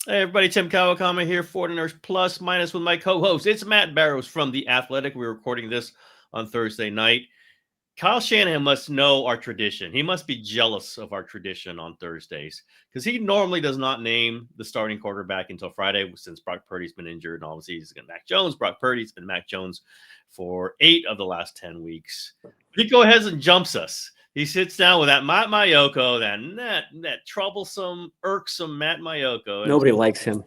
Hey everybody, Tim Kawakama here, 49ers Plus Minus with my co-host. It's Matt Barrows from The Athletic. We're recording this on Thursday night. Kyle Shanahan must know our tradition. He must be jealous of our tradition on Thursdays because he normally does not name the starting quarterback until Friday since Brock Purdy's been injured. And obviously he's got Mac Jones. Brock Purdy's been Mac Jones for 8 of the last 10 weeks. He goes ahead and jumps us. He sits down with that Matt Maiocco, that troublesome, irksome Matt Maiocco. Nobody likes him.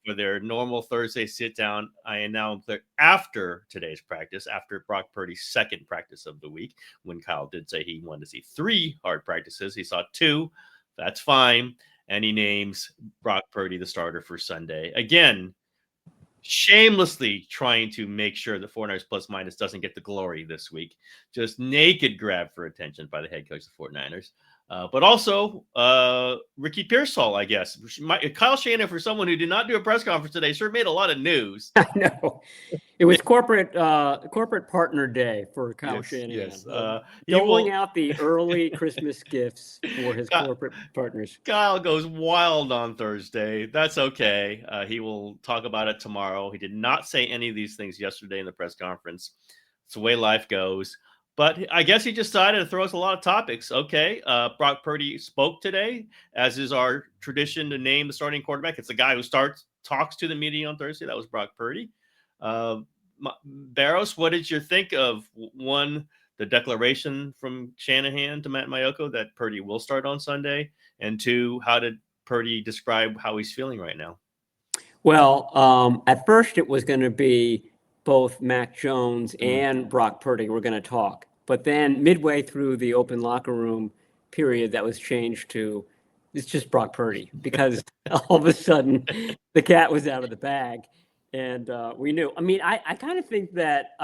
For their normal Thursday sit down. I announced that after today's practice, after Brock Purdy's second practice of the week, when Kyle did say he wanted to see 3 hard practices, he saw 2. That's fine. And he names Brock Purdy the starter for Sunday. Again, shamelessly trying to make sure that 49ers Plus Minus doesn't get the glory this week. Just naked grab for attention by the head coach of the 49ers. But also Ricky Pearsall, I guess. Kyle Shanahan, for someone who did not do a press conference today, sure made a lot of news. I know. It was corporate partner day for Kyle Shanahan. Yes. Doling out the early Christmas gifts for his corporate partners. Kyle goes wild on Thursday. That's okay. He will talk about it tomorrow. He did not say any of these things yesterday in the press conference. It's the way life goes. But I guess he decided to throw us a lot of topics. Okay, Brock Purdy spoke today, as is our tradition to name the starting quarterback. It's the guy who talks to the media on Thursday. That was Brock Purdy. Barrows, what did you think of, one, the declaration from Shanahan to Matt Maiocco that Purdy will start on Sunday, and 2, how did Purdy describe how he's feeling right now? Well, at first it was going to be both Mac Jones and Brock Purdy were going to talk. But then midway through the open locker room period, that was changed to, it's just Brock Purdy, because all of a sudden the cat was out of the bag. And we knew. I mean, I kind of think that,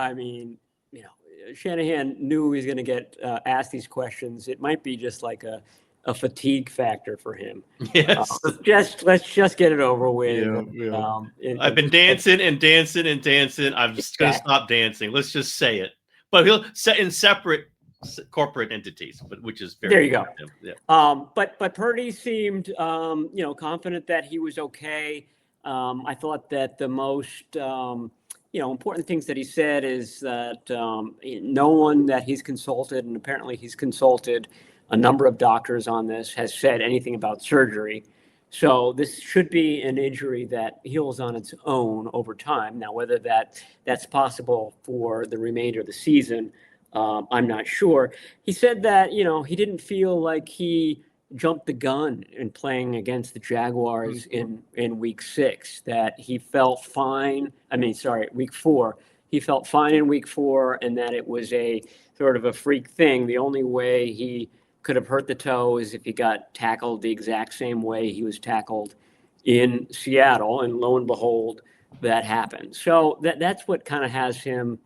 Shanahan knew he was going to get asked these questions. It might be just like a fatigue factor for him. Yes. Let's just get it over with. Yeah. I've been dancing and dancing and dancing. I'm just going to stop dancing. Let's just say it. But he'll set in separate corporate entities, which is very. There you go. Yeah. But Purdy seemed confident that he was okay. I thought that the most important things that he said is that no one that he's consulted, and apparently he's consulted a number of doctors on this, has said anything about surgery. So this should be an injury that heals on its own over time. Now, whether that's possible for the remainder of the season, I'm not sure. He said that, he didn't feel like he jumped the gun in playing against the Jaguars in week 6, that he felt fine. Week 4. He felt fine in week 4, and that it was a sort of a freak thing. The only way he could have hurt the toe is if he got tackled the exact same way he was tackled in Seattle, and lo and behold, that happened. So that's what kind of has him,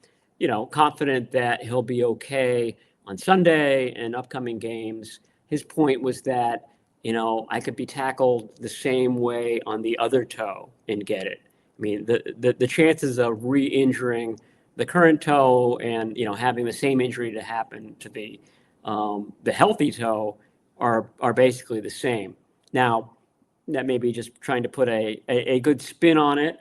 confident that he'll be okay on Sunday and upcoming games. His point was that, I could be tackled the same way on the other toe and get it. I mean, the chances of re-injuring the current toe and, having the same injury to happen to the healthy toe are basically the same. Now, that may be just trying to put a good spin on it.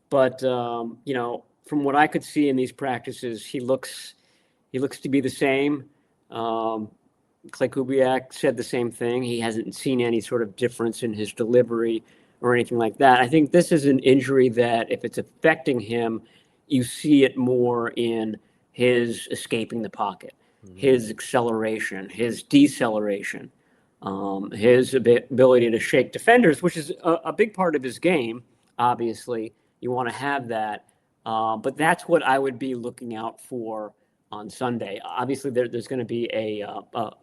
But from what I could see in these practices, he looks to be the same. Clay Kubiak said the same thing. He hasn't seen any sort of difference in his delivery or anything like that. I think this is an injury that, if it's affecting him, you see it more in his escaping the pocket, his acceleration, his deceleration, his ability to shake defenders, which is a big part of his game. Obviously, you want to have that. But that's what I would be looking out for on Sunday. Obviously, there's going to be a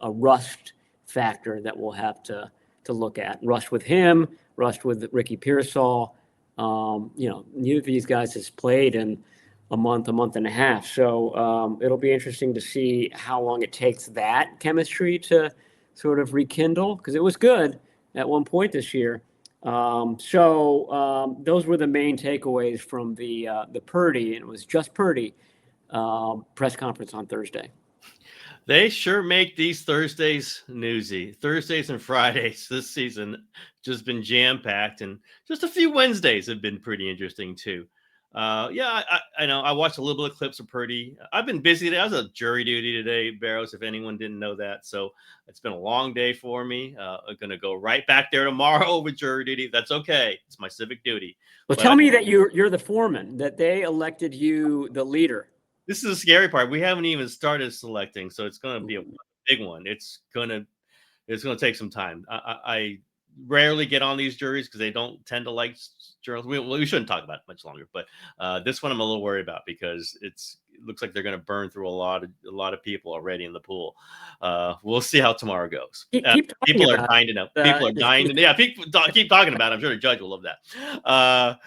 rust factor that we'll have to look at. Rust with him, rust with Ricky Pearsall. Neither of these guys has played in a month and a half. So it'll be interesting to see how long it takes that chemistry to sort of rekindle, because it was good at one point this year. So those were the main takeaways from the Purdy, and it was just Purdy, press conference on Thursday. They sure make these Thursdays newsy. Thursdays and Fridays this season just been jam packed, and just a few Wednesdays have been pretty interesting too. Yeah, I know. I watched a little bit of clips of Purdy. I've been busy today. I was at jury duty today, Barrows, if anyone didn't know that. So it's been a long day for me. I'm going to go right back there tomorrow with jury duty. That's okay. It's my civic duty. Well, But tell me that you're the foreman, that they elected you the leader. this is the scary part. We haven't even started selecting, so it's going to be a big one. It's gonna take some time. I rarely get on these juries because they don't tend to like journals. We shouldn't talk about it much longer, but this one I'm a little worried about because it looks like they're going to burn through a lot of people already in the pool. We'll see how tomorrow goes. People are dying to know. People are dying to know. Yeah, people keep talking about it. I'm sure the judge will love that.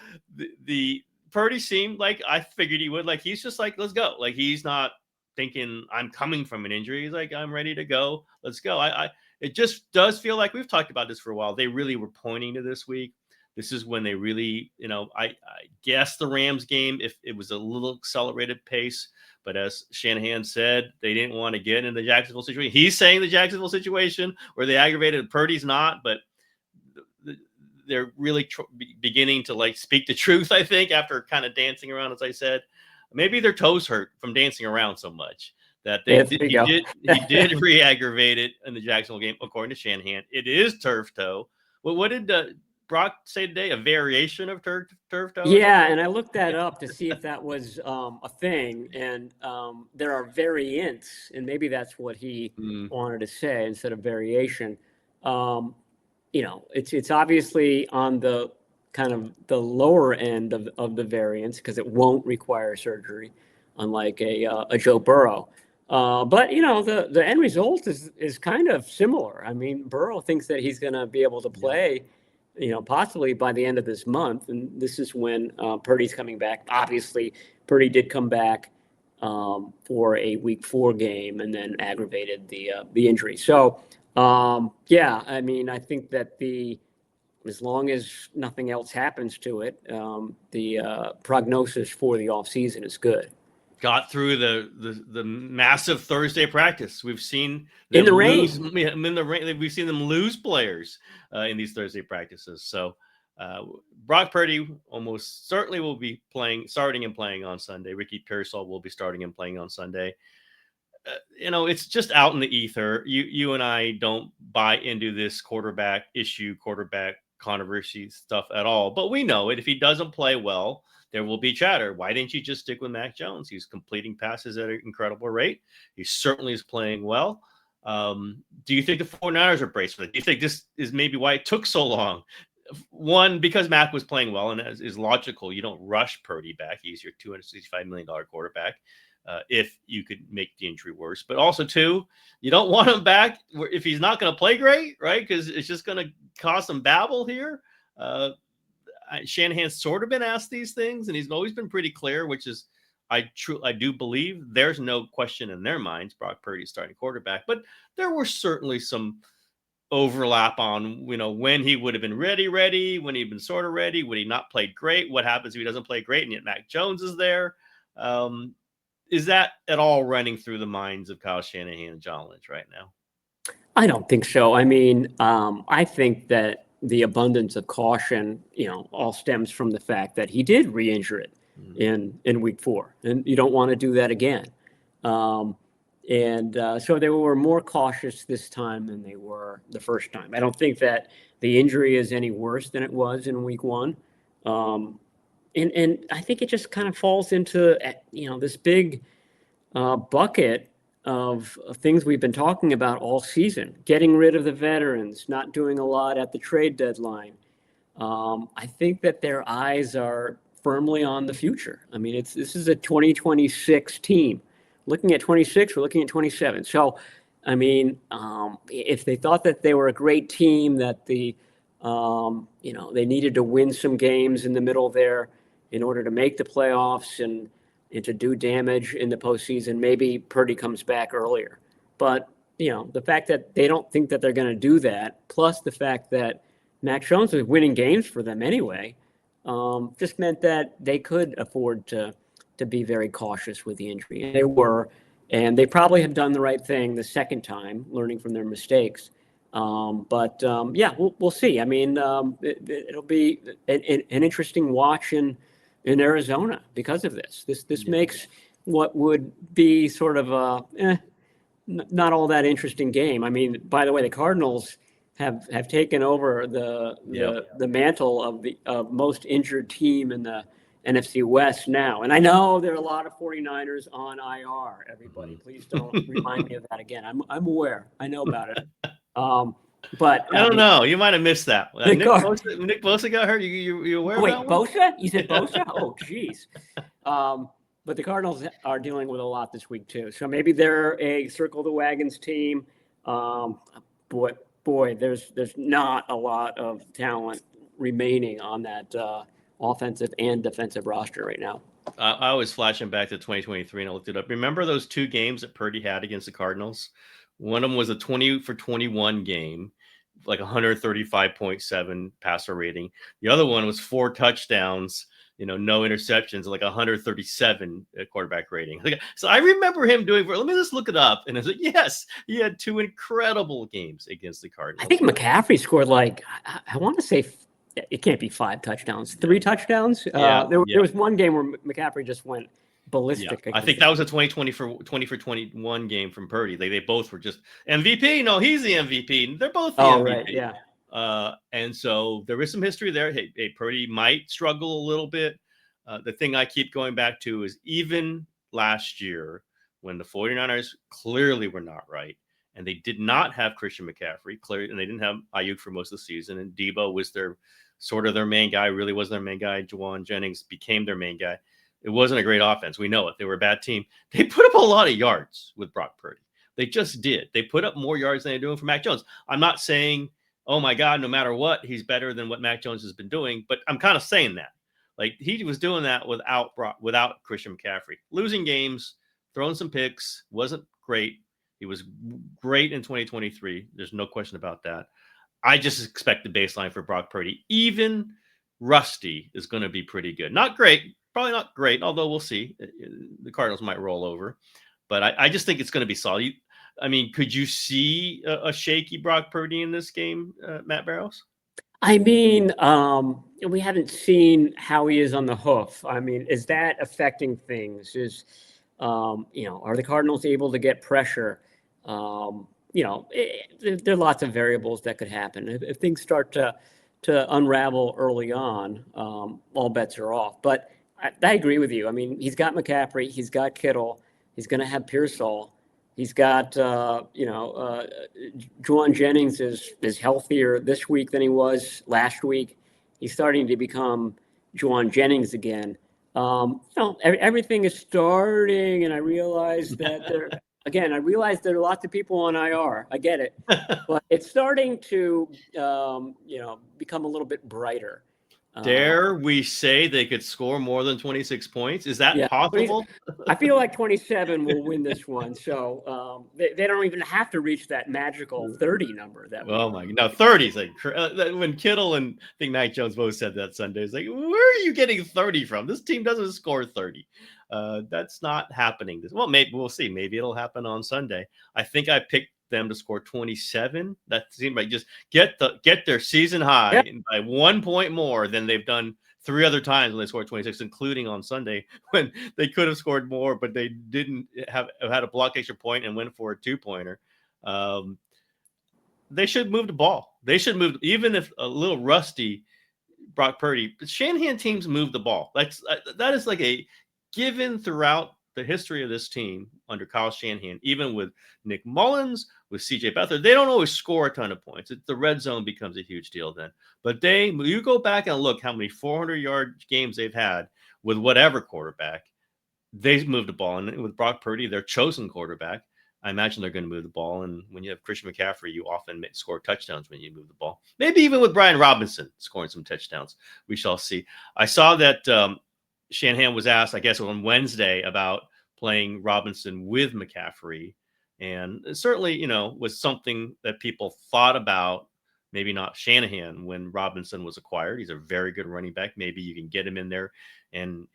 The Purdy seemed like I figured he would. Like he's just like, let's go. Like he's not thinking I'm coming from an injury. He's like, I'm ready to go. Let's go. It just does feel like we've talked about this for a while. They really were pointing to this week. This is when they really, I guess the Rams game, if it was a little accelerated pace, but as Shanahan said, they didn't want to get in the Jacksonville situation. He's saying the Jacksonville situation where they aggravated. Purdy's not, but they're really beginning to like speak the truth, I think, after kind of dancing around, as I said. Maybe their toes hurt from dancing around so much that he did re-aggravate it in the Jacksonville game, according to Shanahan. It is turf toe. Well, what did Brock say today? A variation of turf toe? Yeah, and I looked that up to see if that was a thing. And there are variants, and maybe that's what he wanted to say instead of variation. It's obviously on the kind of the lower end of the variants because it won't require surgery, unlike a Joe Burrow. But the end result is kind of similar. I mean, Burrow thinks that he's going to be able to play, possibly by the end of this month, and this is when Purdy's coming back. Obviously, Purdy did come back for a Week 4 game and then aggravated the injury. So, I mean, I think that as long as nothing else happens to it, the prognosis for the offseason is good. Got through the massive Thursday practice. We've seen them in the rain. We've seen them lose players in these Thursday practices. So Brock Purdy almost certainly will be starting and playing on Sunday. Ricky Pearsall will be starting and playing on Sunday. It's just out in the ether. You and I don't buy into this quarterback controversy stuff at all. But we know it. If he doesn't play well, there will be chatter. Why didn't you just stick with Mac Jones? He's completing passes at an incredible rate. He certainly is playing well. Do you think the 49ers are braced for it? Do you think this is maybe why it took so long? One, because Mac was playing well, and as is logical, you don't rush Purdy back. He's your $265 million quarterback. If you could make the injury worse. But also, two, you don't want him back if he's not going to play great, right? Because it's just going to cause some babble here. Shanahan's sort of been asked these things, and he's always been pretty clear, which is I do believe there's no question in their minds Brock Purdy starting quarterback. But there were certainly some overlap on, when he would have been ready, when he'd been sort of ready, would he not play great? What happens if he doesn't play great and yet Mac Jones is there? Is that at all running through the minds of Kyle Shanahan and John Lynch right now? I don't think so. I mean, I think that the abundance of caution, all stems from the fact that he did re-injure it in Week 4, and you don't want to do that again. So they were more cautious this time than they were the first time. I don't think that the injury is any worse than it was in Week 1. And I think it just kind of falls into, this big bucket of things we've been talking about all season, getting rid of the veterans, not doing a lot at the trade deadline. I think that their eyes are firmly on the future. I mean, this is a 2026 team. Looking at 26, we're looking at 27. So, I mean, if they thought that they were a great team, that they needed to win some games in the middle there in order to make the playoffs and to do damage in the postseason, maybe Purdy comes back earlier. But, the fact that they don't think that they're going to do that, plus the fact that Mac Jones was winning games for them anyway, just meant that they could afford to be very cautious with the injury. And they were, And they probably have done the right thing the second time, learning from their mistakes. Yeah, we'll see. I mean, it'll be an interesting watch in Arizona because of this. This makes what would be sort of a not all that interesting game. I mean, by the way, the Cardinals have taken over the mantle of most injured team in the NFC West now. And I know there are a lot of 49ers on IR. Everybody, please don't remind me of that again. I'm aware. I know about it. But I don't know. You might have missed that. Nick Bosa got hurt. You aware wait, about one? Bosa? You said Bosa? Oh, geez. But the Cardinals are dealing with a lot this week too. So maybe they're a circle the wagons team. Boy, there's not a lot of talent remaining on that offensive and defensive roster right now. I was flashing back to 2023 and I looked it up. Remember those 2 games that Purdy had against the Cardinals? One of them was a 20 for 21 game, like 135.7 passer rating. The other one was 4 touchdowns, no interceptions, like 137 quarterback rating. So I remember him doing. Let me just look it up. And I was like, yes, he had 2 incredible games against the Cardinals. I think McCaffrey scored I want to say it can't be 5 touchdowns, 3 touchdowns. There was one game where McCaffrey just went ballistic. I think that was a 20 for 21 game from Purdy. They both were just MVP. No, he's the MVP. They're both the MVP. Right, yeah. And so there is some history there. Hey, Purdy might struggle a little bit. The thing I keep going back to is even last year when the 49ers clearly were not right, and they did not have Christian McCaffrey, clearly, and they didn't have Ayuk for most of the season, and Debo was their main guy, really wasn't their main guy. Juwan Jennings became their main guy. It wasn't a great offense. We know it. They were a bad team. They put up a lot of yards with Brock Purdy. They just did. They put up more yards than they're doing for Mac Jones. I'm not saying, oh my God, no matter what, he's better than what Mac Jones has been doing, but I'm kind of saying that. Like he was doing that without Christian McCaffrey. Losing games, throwing some picks, wasn't great. He was great in 2023. There's no question about that. I just expect the baseline for Brock Purdy, even rusty, is going to be pretty good. Not great. Probably not great, although we'll see. The Cardinals might roll over. But I just think it's going to be solid. I mean, could you see a shaky Brock Purdy in this game, Matt Barrows? I mean, we haven't seen how he is on the hoof. I mean, is that affecting things? Are the Cardinals able to get pressure? There are lots of variables that could happen. If things start to unravel early on, all bets are off. But I agree with you. I mean, he's got McCaffrey, he's got Kittle, he's going to have Pearsall, he's got Juwan Jennings is healthier this week than he was last week. He's starting to become Juwan Jennings again. Everything is starting, and I realize that I realize there are lots of people on IR. I get it, but it's starting to become a little bit brighter. Dare we say they could score more than 26 points? Is that possible? I feel like 27 will win this one. So they don't even have to reach that magical 30 number. Oh my God. No, 30 is like when Kittle and I think Mac Jones both said that Sunday. It's like, where are you getting 30 from? This team doesn't score 30. That's not happening. Well, maybe we'll see. Maybe it'll happen on Sunday. I think I picked them to score 27. That seemed like just get their season high by 1 point more than they've done 3 other times when they scored 26, including on Sunday when they could have scored more, but they didn't have had a block extra point and went for a 2-pointer. They should move the ball. They should move, even if a little rusty Brock Purdy. But Shanahan teams move the ball. That is like a given throughout the history of this team under Kyle Shanahan, even with Nick Mullins, with CJ Beathard. They don't always score a ton of points. The red zone becomes a huge deal then. But you go back and look how many 400-yard games they've had with whatever quarterback. They've moved the ball. And with Brock Purdy, their chosen quarterback, I imagine they're going to move the ball. And when you have Christian McCaffrey, you often score touchdowns when you move the ball. Maybe even with Brian Robinson scoring some touchdowns. We shall see. I saw that Shanahan was asked, I guess, on Wednesday about playing Robinson with McCaffrey. And it certainly, was something that people thought about maybe not Shanahan when Robinson was acquired. He's a very good running back. Maybe you can get him in there and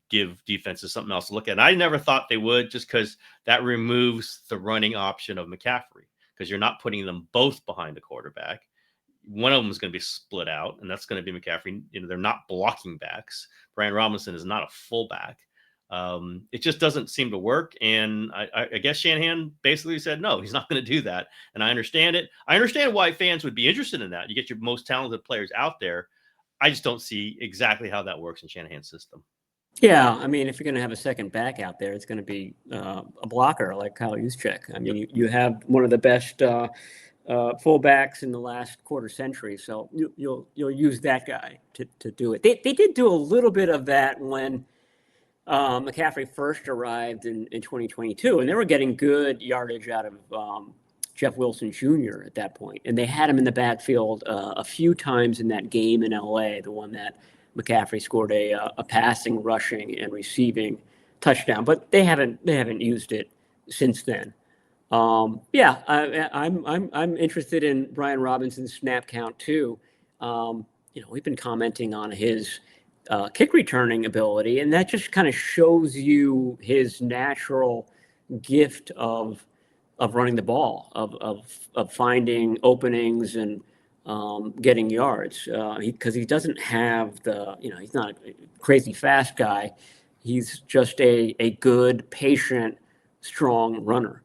give defenses something else to look at. And I never thought they would, just because that removes the running option of McCaffrey, because you're not putting them both behind the quarterback. One of them is going to be split out, and that's going to be McCaffrey. They're not blocking backs. Brian Robinson is not a fullback. It just doesn't seem to work. And I guess Shanahan basically said, no, he's not going to do that. And I understand it. I understand why fans would be interested in that. You get your most talented players out there. I just don't see exactly how that works in Shanahan's system. Yeah, I mean, if you're going to have a second back out there, it's going to be a blocker like Kyle Juszczyk. I mean, you have one of the best fullbacks in the last quarter century, so you'll use that guy to do it. They did do a little bit of that when McCaffrey first arrived in 2022, and they were getting good yardage out of Jeff Wilson Jr. at that point, and they had him in the backfield a few times in that game in LA, the one that McCaffrey scored a passing, rushing, and receiving touchdown, but they haven't used it since then. I'm interested in Brian Robinson's snap count too. We've been commenting on his kick returning ability, and that just kind of shows you his natural gift of running the ball, of finding openings and getting yards, because he doesn't have he's not a crazy fast guy. He's just a good, patient, strong runner.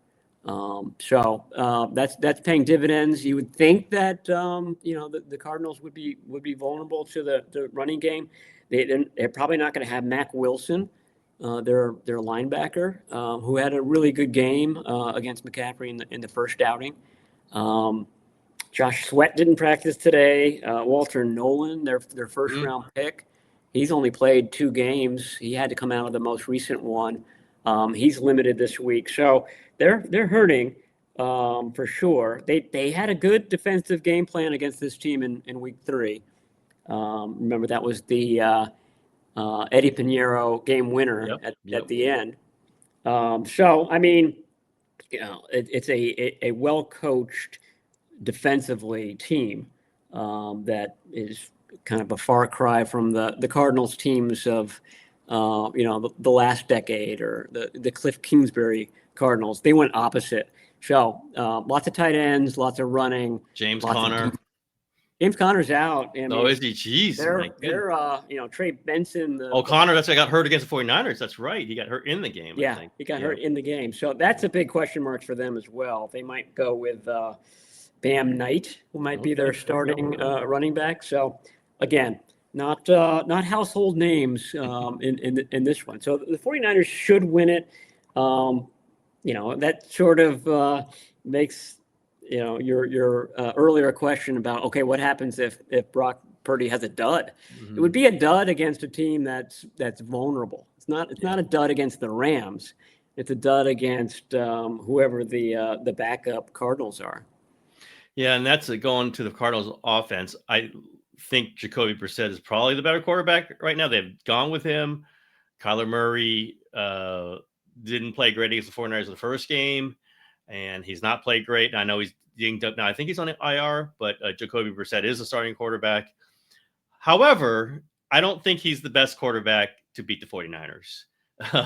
That's paying dividends. You would think that the Cardinals would be vulnerable to the running game. They're probably not going to have Mack Wilson, their linebacker, who had a really good game against McCaffrey in the first outing. Josh Sweat didn't practice today. Walter Nolan, their first round pick, he's only played 2 games. He had to come out of the most recent one. He's limited this week, so they're hurting for sure. They had a good defensive game plan against this team in week 3. Remember, that was the Eddie Pinheiro game winner at the end. So I mean, it's a well coached defensively team that is kind of a far cry from the Cardinals teams of the last decade, or the Cliff Kingsbury Cardinals. They went opposite. So lots of tight ends, lots of running. James Conner. James Conner's out. I mean, is he? Jeez. They're Trey Benson. Conner, that's why I got hurt against the 49ers. That's right. He got hurt in the game. Yeah, I think. He got hurt in the game. So that's a big question mark for them as well. They might go with Bam Knight, who might be their starting running back. So again, not household names in this one. So the 49ers should win it. That sort of makes your earlier question about, okay, what happens if Brock Purdy has a dud? Mm-hmm. It would be a dud against a team that's vulnerable. It's not a dud against the Rams. It's a dud against whoever the backup Cardinals are. Yeah, and that's going to the Cardinals offense. I think Jacoby Brissett is probably the better quarterback right now. They've gone with him. Kyler Murray didn't play great against the 49ers in the first game, and he's not played great. And I know he's dinged up now. I think he's on IR, but Jacoby Brissett is a starting quarterback. However, I don't think he's the best quarterback to beat the 49ers.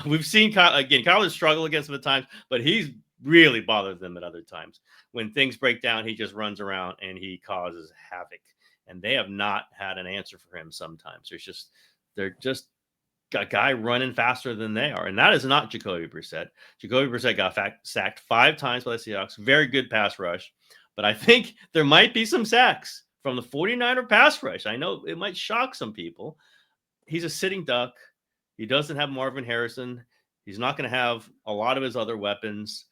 We've seen Kyler struggle against them at times, but he's really bothered them at other times. When things break down, he just runs around and he causes havoc. And they have not had an answer for him sometimes. They're just a guy running faster than they are. And that is not Jacoby Brissett. Jacoby Brissett got sacked 5 times by the Seahawks. Very good pass rush. But I think there might be some sacks from the 49er pass rush. I know it might shock some people. He's a sitting duck. He doesn't have Marvin Harrison. He's not going to have a lot of his other weapons.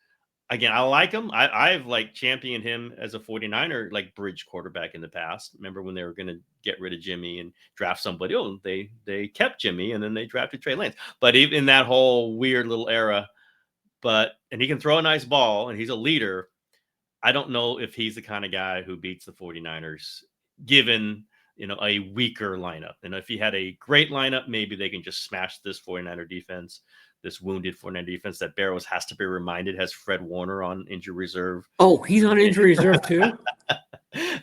Again, I like him. I've championed him as a 49er bridge quarterback in the past. Remember when they were going to get rid of Jimmy and draft somebody? Oh, they kept Jimmy and then they drafted Trey Lance. But even in that whole weird little era, and he can throw a nice ball and he's a leader. I don't know if he's the kind of guy who beats the 49ers, given a weaker lineup. And if he had a great lineup, maybe they can just smash this 49er defense. This wounded 49er defense that Barrows has to be reminded has Fred Warner on injury reserve. Oh, he's on injury reserve too?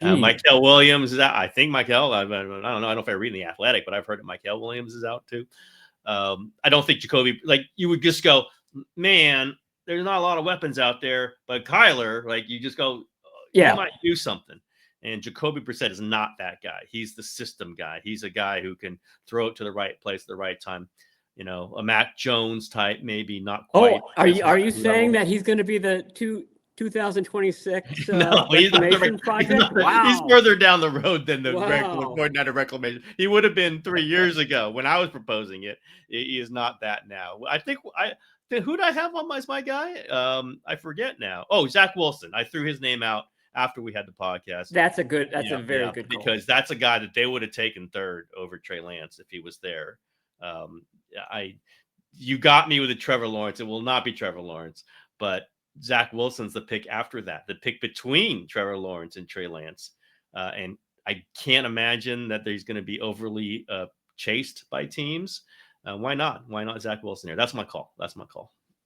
Michael Williams is out. I think Michael, I don't know. I don't know if I read in The Athletic, but I've heard that Michael Williams is out too. I don't think Jacoby, like you would just go, man, there's not a lot of weapons out there, but Kyler, like you just go, he might do something. And Jacoby Brissett is not that guy. He's the system guy. He's a guy who can throw it to the right place at the right time. You know, a Mac Jones type, maybe not quite. Oh, are you saying that he's going to be the 2026 no, reclamation project? Wow. He's further down the road than the coordinator reclamation. He would have been 3 years ago when I was proposing it. He is not that now. I think who did I have on as my guy? I forget now. Oh, Zach Wilson. I threw his name out after we had the podcast. That's a very good call. Because that's a guy that they would have taken third over Trey Lance if he was there. You got me with a Trevor Lawrence. It will not be Trevor Lawrence, but Zach Wilson's the pick after that, the pick between Trevor Lawrence and Trey Lance. And I can't imagine that he's going to be overly chased by teams. Why not? Why not Zach Wilson here? That's my call.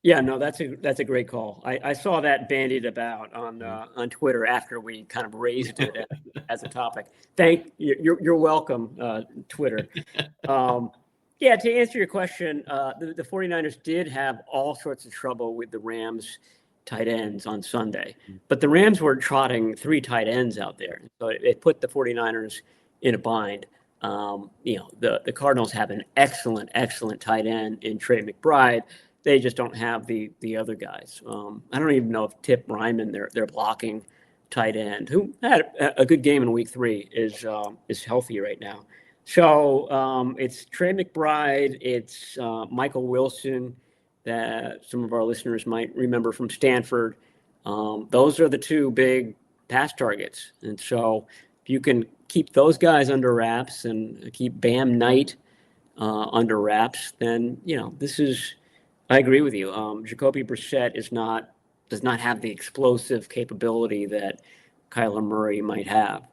Yeah, no, that's a great call. I saw that bandied about on Twitter after we kind of raised it as a topic. Thank you. You're welcome, Twitter. Yeah, to answer your question, the 49ers did have all sorts of trouble with the Rams tight ends on Sunday, but the Rams were trotting 3 tight ends out there. So it put the 49ers in a bind. The Cardinals have an excellent tight end in Trey McBride. They just don't have the other guys. I don't even know if Tip Ryman, their blocking tight end, who had a good game in week 3, is healthy right now. So it's Trey McBride, it's Michael Wilson, that some of our listeners might remember from Stanford. Those are the 2 big pass targets. And so if you can keep those guys under wraps and keep Bam Knight under wraps, then, I agree with you. Jacoby Brissett does not have the explosive capability that Kyler Murray might have.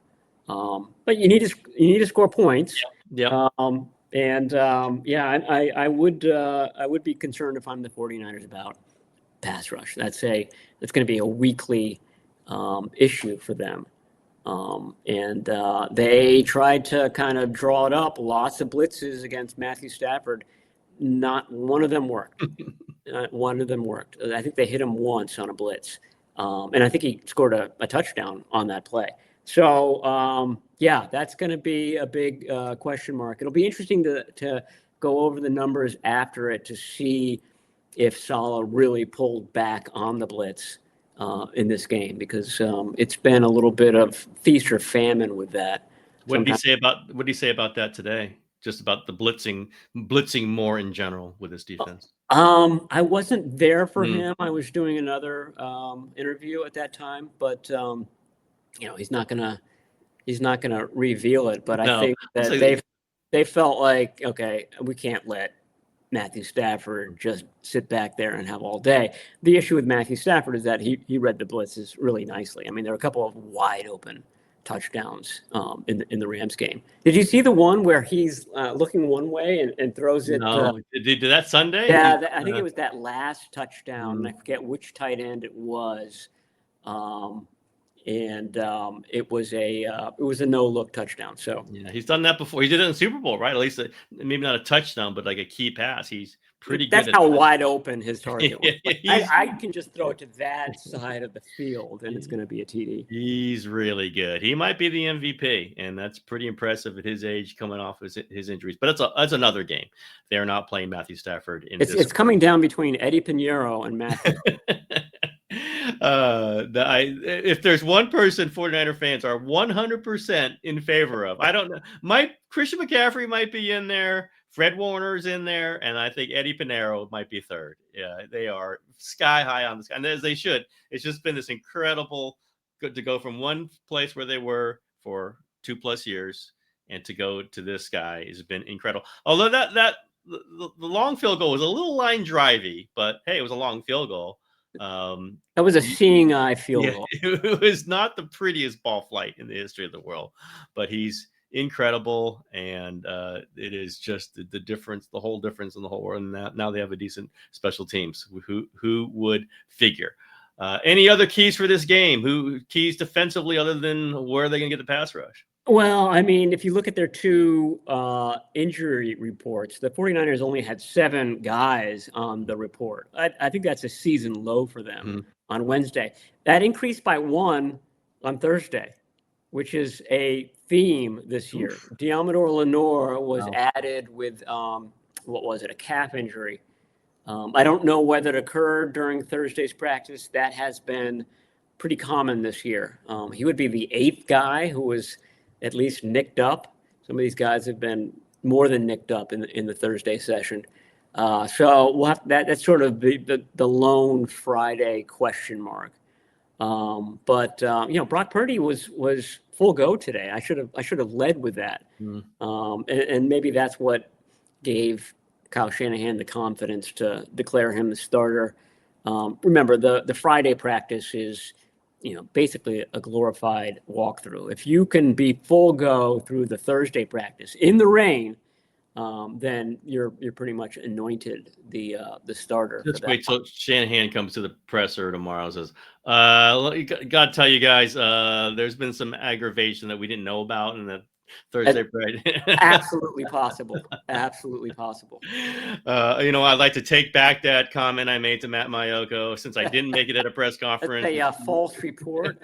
But you need to score points. Yeah. I would be concerned if I'm the 49ers about pass rush. That's going to be a weekly issue for them. They tried to kind of draw it up, lots of blitzes against Matthew Stafford. Not one of them worked. One of them worked. I think they hit him once on a blitz. And I think he scored a touchdown on that play. So, that's going to be a big question mark. It'll be interesting to go over the numbers after it to see if Saleh really pulled back on the blitz in this game, because it's been a little bit of feast or famine with that. What did he say about that today? Just about the blitzing more in general with his defense. I wasn't there for him. I was doing another interview at that time, but he's not gonna reveal it. But I think that they felt like, okay, we can't let Matthew Stafford just sit back there and have all day. The issue with Matthew Stafford is that he read the blitzes really nicely. I mean, there are a couple of wide open touchdowns in the Rams game. Did you see the one where he's looking one way and throws it? No. Did that Sunday? Yeah, I think it was that last touchdown. And I forget which tight end it was. It was a no-look touchdown. So yeah, he's done that before. He did it in the Super Bowl, right? At least maybe not a touchdown, but like a key pass. He's pretty good. That's how wide open his target was. I can just throw it to that side of the field, and it's going to be a TD. He's really good. He might be the MVP, and that's pretty impressive at his age, coming off his injuries. But that's another game. They're not playing Matthew Stafford. It's coming down between Eddie Pinheiro and Matthew. If there's one person 49er fans are 100% in favor of, I don't know. Christian McCaffrey might be in there. Fred Warner's in there, and I think Eddie Pinheiro might be third. Yeah, they are sky high on the sky, and as they should. It's just been this incredible good to go from one place where they were for 2+ years and to go to this guy has been incredible. Although the long field goal was a little line drivey, but hey, it was a long field goal. That was a seeing eye field goal. It was not the prettiest ball flight in the history of the world, but he's incredible, and it is just the difference, the whole difference in the whole world. And now they have a decent special teams. Who would figure? Any other keys for this game? Who keys defensively other than where are they going to get the pass rush? Well, I mean, if you look at their two injury reports, the 49ers only had 7 guys on the report. I think that's a season low for them on Wednesday. That increased by 1 on Thursday, which is a theme this year. Diamador Lenore was added with, what was it, a calf injury. I don't know whether it occurred during Thursday's practice. That has been pretty common this year. He would be the 8th guy who was at least nicked up. Some of these guys have been more than nicked up in the Thursday session. So we'll have that's sort of the lone Friday question mark. But Brock Purdy was full go today. I should have led with that. And maybe that's what gave Kyle Shanahan the confidence to declare him the starter. Remember, the Friday practice is basically a glorified walkthrough. If you can be full go through the Thursday practice in the rain, then you're pretty much anointed the starter. Just wait till Shanahan comes to the presser tomorrow and says, got to tell you guys, there's been some aggravation that we didn't know about in the Thursday parade. Absolutely possible. Absolutely possible. I'd like to take back that comment I made to Matt Mayoko since I didn't make it at a press conference. That's a false report.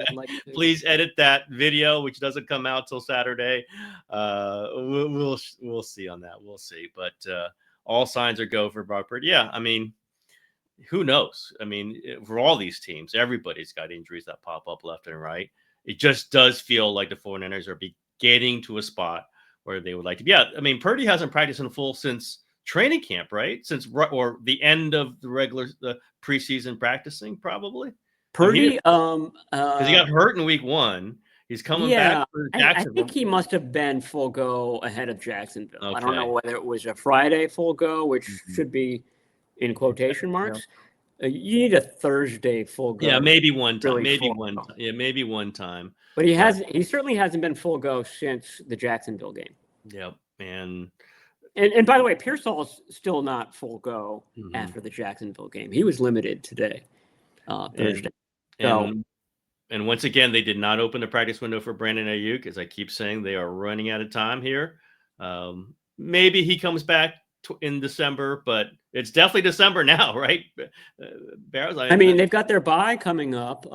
Please edit that video, which doesn't come out till Saturday. We'll see on that. We'll see. But all signs are go for Brock Purdy. Yeah, I mean, who knows? I mean, for all these teams, everybody's got injuries that pop up left and right. It just does feel like the 49ers are getting to a spot where they would like to be. Yeah, I mean, Purdy hasn't practiced in full since training camp, right? Or the end of the preseason practicing, probably. Purdy, because he got hurt in week 1. He's coming back for Jacksonville. I think he must have been full go ahead of Jacksonville. Okay. I don't know whether it was a Friday full go, which should be in quotation marks. Yeah. You need a Thursday full go. Yeah, maybe one time. Maybe one time. But he certainly hasn't been full go since the Jacksonville game. Yep. And by the way, Pearsall's still not full go after the Jacksonville game. He was limited today, Thursday. And once again, they did not open the practice window for Brandon Ayuk. As I keep saying, they are running out of time here. Maybe he comes back in December, but it's definitely December now, right? Barrows. I mean, they've got their bye coming up.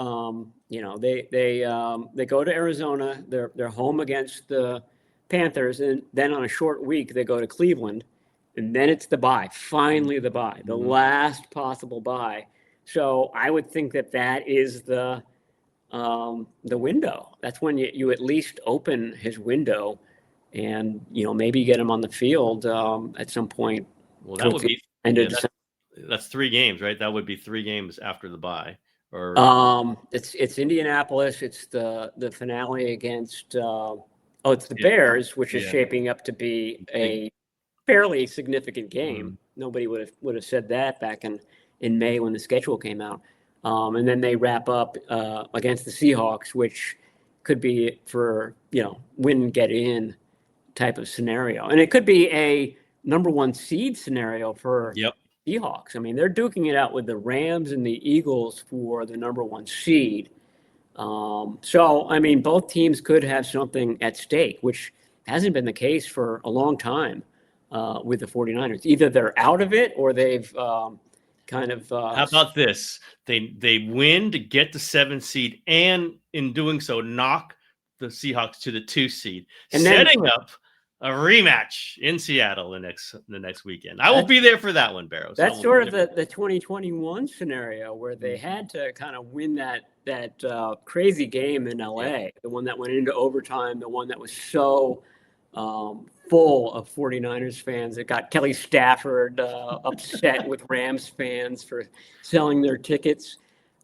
They go to Arizona. They're home against the Panthers, and then on a short week they go to Cleveland, and then it's the bye. Finally, the bye, the last possible bye. So I would think that is the window. That's when you at least open his window. And maybe get him on the field at some point. Well, that would be that's 3 games, right? That would be 3 games after the bye. Or it's Indianapolis. It's the finale against it's the Bears, which is shaping up to be a fairly significant game. Nobody would have said that back in May when the schedule came out. And then they wrap up against the Seahawks, which could be for win get in type of scenario, and it could be a number 1 seed scenario for Seahawks. I mean, they're duking it out with the Rams and the Eagles for the number 1 seed. So I mean, both teams could have something at stake, which hasn't been the case for a long time with the 49ers. Either they're out of it or they've kind of. How about this? They win to get the 7 seed, and in doing so, knock the Seahawks to the 2 seed, and setting up a rematch in Seattle the next weekend. I will be there for that one, Barrows. That's sort of the 2021 scenario where they had to kind of win that crazy game in LA, the one that went into overtime, the one that was so full of 49ers fans. It got Kelly Stafford upset with Rams fans for selling their tickets.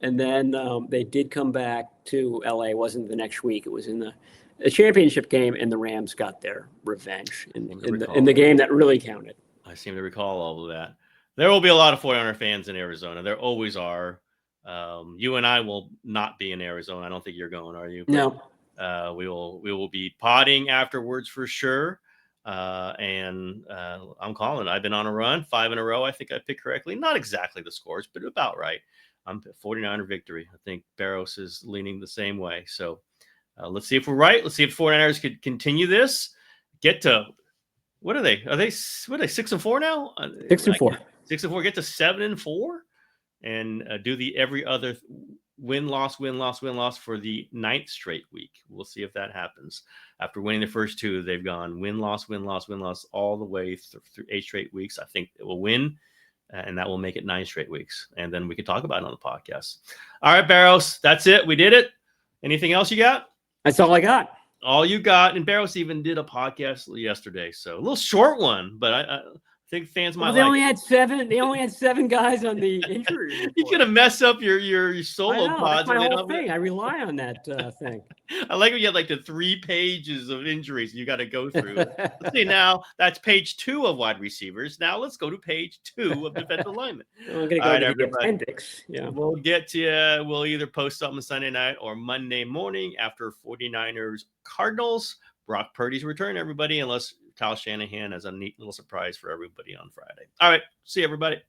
And then they did come back to LA. It wasn't the next week. It was in the championship game, and the Rams got their revenge in the game that really counted. I seem to recall all of that. There will be a lot of 49er fans in Arizona. There always are. You and I will not be in Arizona. I don't think you're going, are you? No. We will be potting afterwards for sure. And I'm calling. I've been on a run, 5 in a row. I think I picked correctly. Not exactly the scores, but about right. I'm 49er victory. I think Barrows is leaning the same way. So let's see if we're right. Let's see if 49ers could continue this. Get to what are they? Are they 6-4 now? 6-4. 6-4. Get to 7-4, and do the every other win loss for the 9th straight week. We'll see if that happens. After winning the first 2, they've gone win loss all the way through 8 straight weeks. I think it will win, and that will make it 9 straight weeks, and then we can talk about it on the podcast. All right, Barrows, that's it. We did it. Anything else you got? That's all I got. All you got. And Barrows even did a podcast yesterday, so a little short one, but I think fans might. They only had 7. They only had 7 guys on the injury report. You're gonna mess up your solo pods. That's my whole thing. I rely on that thing. I like when you had like the 3 pages of injuries you got to go through. Let's see, now that's page 2 of wide receivers. Now let's go to page 2 of defensive linemen. I'm gonna go to the appendix. Yeah, we'll get to you. We'll either post something Sunday night or Monday morning after 49ers Cardinals. Brock Purdy's return, everybody, unless Kyle Shanahan has a neat little surprise for everybody on Friday. All right. See you, everybody.